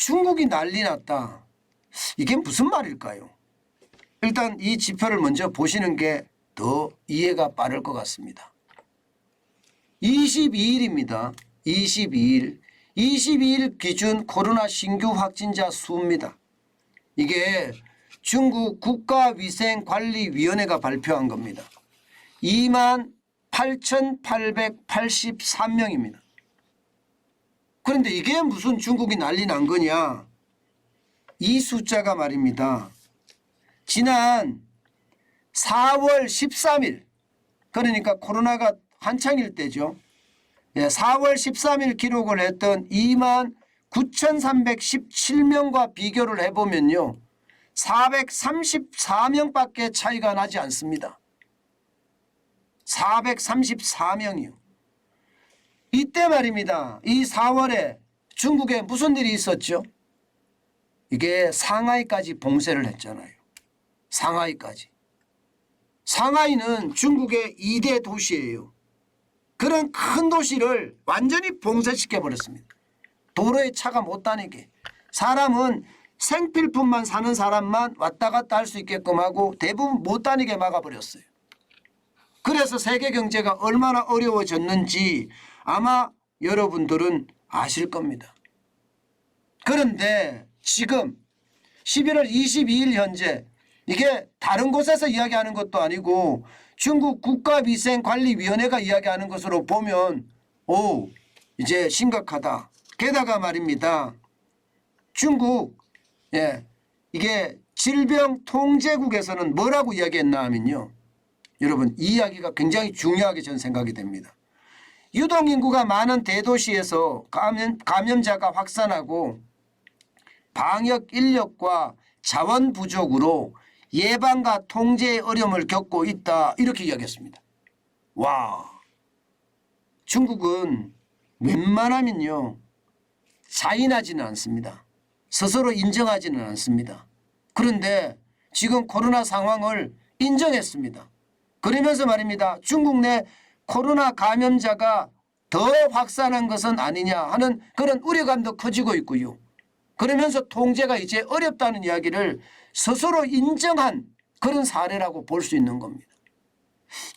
중국이 난리 났다. 이게 무슨 말일까요? 일단 이 지표를 먼저 보시는 게 더 이해가 빠를 것 같습니다. 22일입니다. 22일. 22일 기준 코로나 신규 확진자 수입니다. 이게 중국 국가위생관리위원회가 발표한 겁니다. 28,883명입니다. 그런데 이게 무슨 중국이 난리 난 거냐? 이 숫자가 말입니다. 지난 4월 13일 그러니까 코로나가 한창일 때죠. 4월 13일 기록을 했던 29,317명과 비교를 해보면요. 434명밖에 차이가 나지 않습니다. 434명이요. 이때 말입니다. 이 4월에 중국에 무슨 일이 있었죠? 이게 상하이까지 봉쇄를 했잖아요. 상하이까지. 상하이는 중국의 2대 도시예요. 그런 큰 도시를 완전히 봉쇄시켜버렸습니다. 도로에 차가 못 다니게. 사람은 생필품만 사는 사람만 왔다 갔다 할 수 있게끔 하고 대부분 못 다니게 막아버렸어요. 그래서 세계 경제가 얼마나 어려워졌는지 아마 여러분들은 아실 겁니다. 그런데 지금 11월 22일 현재 이게 다른 곳에서 이야기하는 것도 아니고 중국 국가위생관리위원회가 이야기하는 것으로 보면 오 이제 심각하다. 게다가 말입니다. 중국 이게 질병통제국에서는 뭐라고 이야기했나 하면요. 여러분 이 이야기가 굉장히 중요하게 전 생각이 됩니다. 유동인구가 많은 대도시에서 감염자가 확산하고 방역 인력과 자원 부족으로 예방과 통제의 어려움을 겪고 있다 이렇게 이야기했습니다. 와, 중국은 웬만하면요 자인하지는 않습니다. 스스로 인정하지는 않습니다. 그런데 지금 코로나 상황을 인정했습니다. 그러면서 말입니다. 중국 내 코로나 감염자가 더 확산한 것은 아니냐 하는 그런 우려감도 커지고 있고요. 그러면서 통제가 이제 어렵다는 이야기를 스스로 인정한 그런 사례라고 볼 수 있는 겁니다.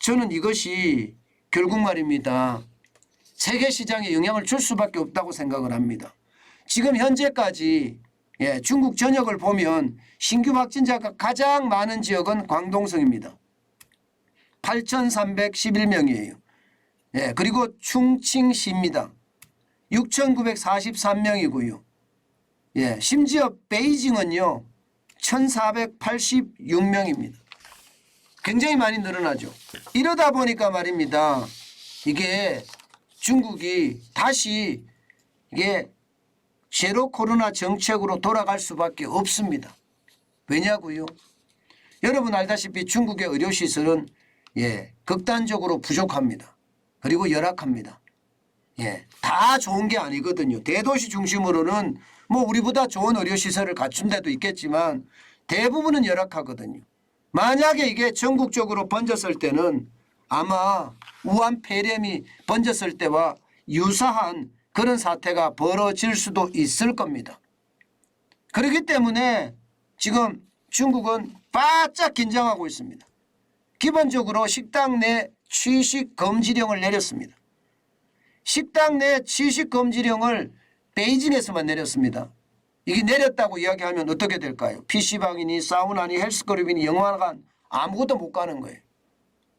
저는 이것이 결국 말입니다. 세계 시장에 영향을 줄 수밖에 없다고 생각을 합니다. 지금 현재까지 중국 전역을 보면 신규 확진자가 가장 많은 지역은 광동성입니다. 8,311명이에요. 그리고 충칭시입니다. 6,943명이고요. 심지어 베이징은요 1,486명입니다. 굉장히 많이 늘어나죠. 이러다 보니까 말입니다. 이게 중국이 다시 이게 제로 코로나 정책으로 돌아갈 수밖에 없습니다. 왜냐고요? 여러분 알다시피 중국의 의료시설은 극단적으로 부족합니다. 그리고 열악합니다. 다 좋은 게 아니거든요. 대도시 중심으로는 뭐 우리보다 좋은 의료시설을 갖춘 데도 있겠지만 대부분은 열악하거든요. 만약에 이게 전국적으로 번졌을 때는 아마 우한 폐렴이 번졌을 때와 유사한 그런 사태가 벌어질 수도 있을 겁니다. 그렇기 때문에 지금 중국은 바짝 긴장하고 있습니다. 기본적으로 식당 내 취식 금지령을 내렸습니다. 식당 내 취식 금지령을 베이징에서만 내렸습니다. 이게 내렸다고 이야기하면 어떻게 될까요? PC방이니 사우나니 헬스클럽이니 영화관 아무것도 못 가는 거예요.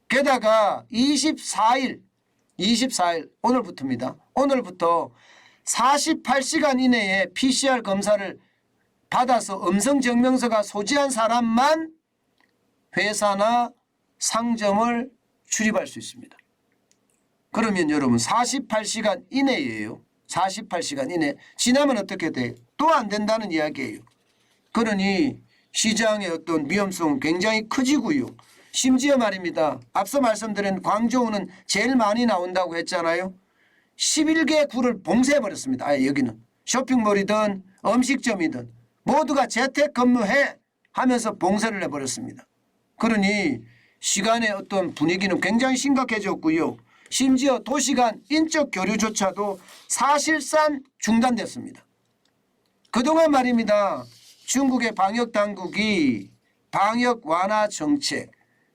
게다가 24일 오늘부터입니다. 오늘부터 48시간 이내에 PCR 검사를 받아서 음성증명서가 소지한 사람만 회사나 상점을 출입할 수 있습니다. 그러면 여러분 48시간 이내예요. 48시간 이내. 지나면 어떻게 돼요? 또 안 된다는 이야기예요. 그러니 시장의 어떤 위험성은 굉장히 커지고요. 심지어 말입니다. 앞서 말씀드린 광저우는 제일 많이 나온다고 했잖아요. 11개 구를 봉쇄해버렸습니다. 아예 여기는. 쇼핑몰이든 음식점이든 모두가 재택근무해 하면서 봉쇄를 해버렸습니다. 그러니 시간의 어떤 분위기는 굉장히 심각해졌고요. 심지어 도시 간 인적 교류조차도 사실상 중단됐습니다. 그동안 말입니다. 중국의 방역 당국이 방역 완화 정책,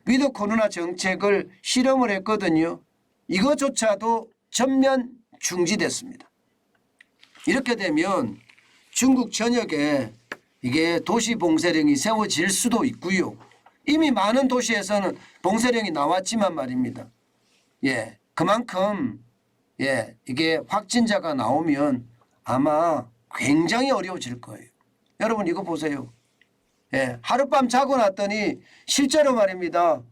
위드 코로나 정책을 실험을 했거든요. 이것조차도 전면 중지됐습니다. 이렇게 되면 중국 전역에 이게 도시 봉쇄령이 세워질 수도 있고요. 이미 많은 도시에서는 봉쇄령이 나왔지만 말입니다. 예, 그만큼 이게 확진자가 나오면 아마 굉장히 어려워질 거예요. 여러분 이거 보세요. 예, 하룻밤 자고 났더니 실제로 말입니다.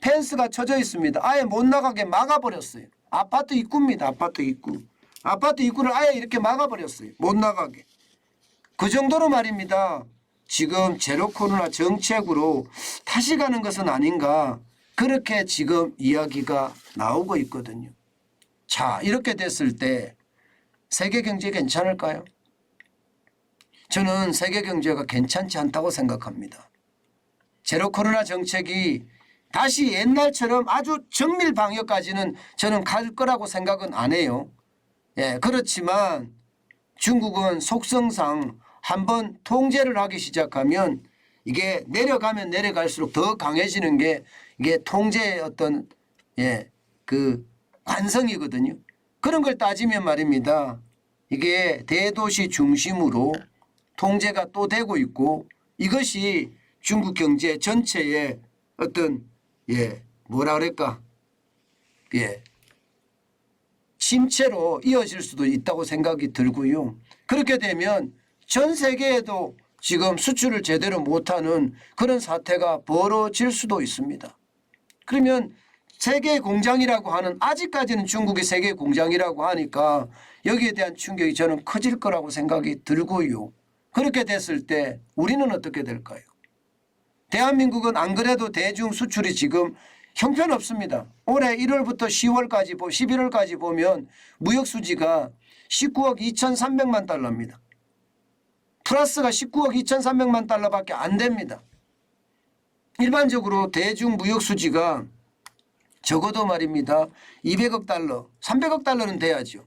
펜스가 쳐져 있습니다. 아예 못 나가게 막아버렸어요. 아파트 입구입니다. 아파트 입구. 아파트 입구를 아예 이렇게 막아버렸어요. 못 나가게. 그 정도로 말입니다. 지금 제로 코로나 정책으로 다시 가는 것은 아닌가 그렇게 지금 이야기가 나오고 있거든요. 자, 이렇게 됐을 때 세계 경제 괜찮을까요? 저는 세계 경제가 괜찮지 않다고 생각합니다. 제로 코로나 정책이 다시 옛날처럼 아주 정밀 방역까지는 저는 갈 거라고 생각은 안 해요. 예, 그렇지만 중국은 속성상 한번 통제를 하기 시작하면 이게 내려가면 내려갈수록 더 강해지는 게 이게 통제의 어떤 그 관성이거든요. 그런 걸 따지면 말입니다. 이게 대도시 중심으로 통제가 또 되고 있고 이것이 중국 경제 전체의 어떤 뭐라 그럴까 침체로 이어질 수도 있다고 생각이 들고요. 그렇게 되면 전 세계에도 지금 수출을 제대로 못하는 그런 사태가 벌어질 수도 있습니다. 그러면 세계 공장이라고 하는 아직까지는 중국이 세계 공장이라고 하니까 여기에 대한 충격이 저는 커질 거라고 생각이 들고요. 그렇게 됐을 때 우리는 어떻게 될까요? 대한민국은 안 그래도 대중 수출이 지금 형편없습니다. 올해 1월부터 10월까지 11월까지 보면 무역 수지가 19억 2,300만 달러입니다. 플러스가 19억 2,300만 달러밖에 안 됩니다. 일반적으로 대중 무역 수지가 적어도 말입니다. 200억 달러, 300억 달러는 돼야죠.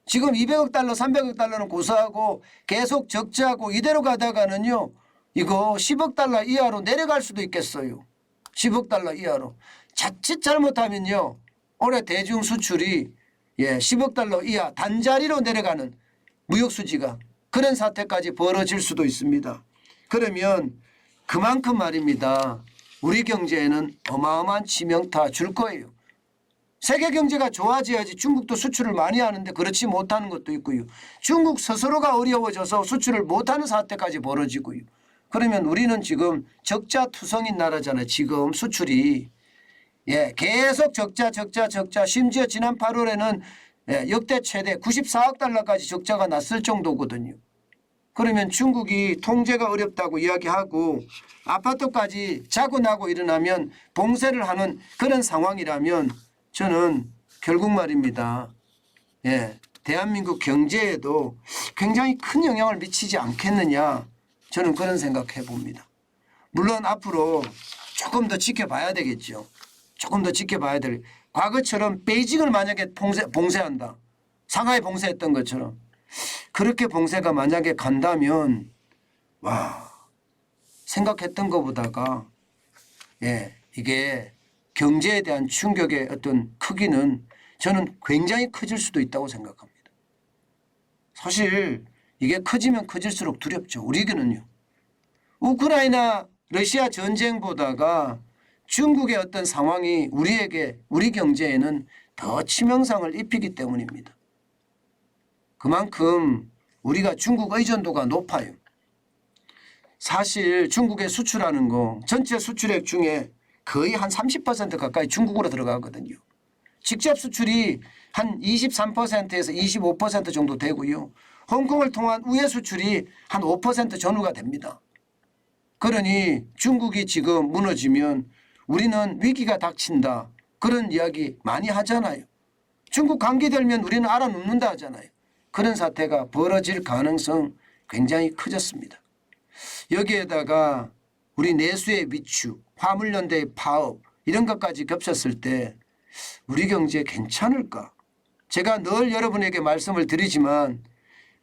지금 200억 달러, 300억 달러는 고사하고 계속 적자하고 이대로 가다가는요. 이거 10억 달러 이하로 내려갈 수도 있겠어요. 10억 달러 이하로. 자칫 잘못하면요. 올해 대중 수출이 10억 달러 이하 단자리로 내려가는 무역 수지가 그런 사태까지 벌어질 수도 있습니다. 그러면 그만큼 말입니다. 우리 경제에는 어마어마한 치명타 줄 거예요. 세계 경제가 좋아져야지 중국도 수출을 많이 하는데 그렇지 못하는 것도 있고요. 중국 스스로가 어려워져서 수출을 못하는 사태까지 벌어지고요. 그러면 우리는 지금 적자 투성인 나라잖아요. 지금 수출이. 계속 적자 심지어 지난 8월에는 역대 최대 94억 달러까지 적자가 났을 정도거든요. 그러면 중국이 통제가 어렵다고 이야기하고 아파트까지 자고 나고 일어나면 봉쇄를 하는 그런 상황이라면 저는 결국 말입니다. 대한민국 경제에도 굉장히 큰 영향을 미치지 않겠느냐 저는 그런 생각해 봅니다. 물론 앞으로 조금 더 지켜봐야 되겠죠. 조금 더 지켜봐야 될. 과거처럼 베이징을 만약에 봉쇄한다. 상하이 봉쇄했던 것처럼 그렇게 봉쇄가 만약에 간다면 와 생각했던 것보다가 이게 경제에 대한 충격의 어떤 크기는 저는 굉장히 커질 수도 있다고 생각합니다. 사실 이게 커지면 커질수록 두렵죠. 우리에게는요. 우크라이나 러시아 전쟁보다가 중국의 어떤 상황이 우리 경제에는 더 치명상을 입히기 때문입니다. 그만큼 우리가 중국 의존도가 높아요. 사실 중국에 수출하는 거 전체 수출액 중에 거의 한 30% 가까이 중국으로 들어가거든요. 직접 수출이 한 23%에서 25% 정도 되고요. 홍콩을 통한 우회 수출이 한 5% 전후가 됩니다. 그러니 중국이 지금 무너지면 우리는 위기가 닥친다. 그런 이야기 많이 하잖아요. 중국 감기 들면 우리는 알아눕는다 하잖아요. 그런 사태가 벌어질 가능성 굉장히 커졌습니다. 여기에다가 우리 내수의 위축, 화물연대의 파업 이런 것까지 겹쳤을 때 우리 경제 괜찮을까? 제가 늘 여러분에게 말씀을 드리지만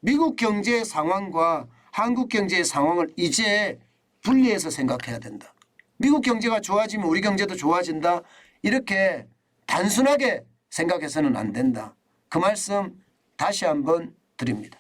미국 경제 상황과 한국 경제의 상황을 이제 분리해서 생각해야 된다. 미국 경제가 좋아지면 우리 경제도 좋아진다. 이렇게 단순하게 생각해서는 안 된다. 그 말씀 다시 한번 드립니다.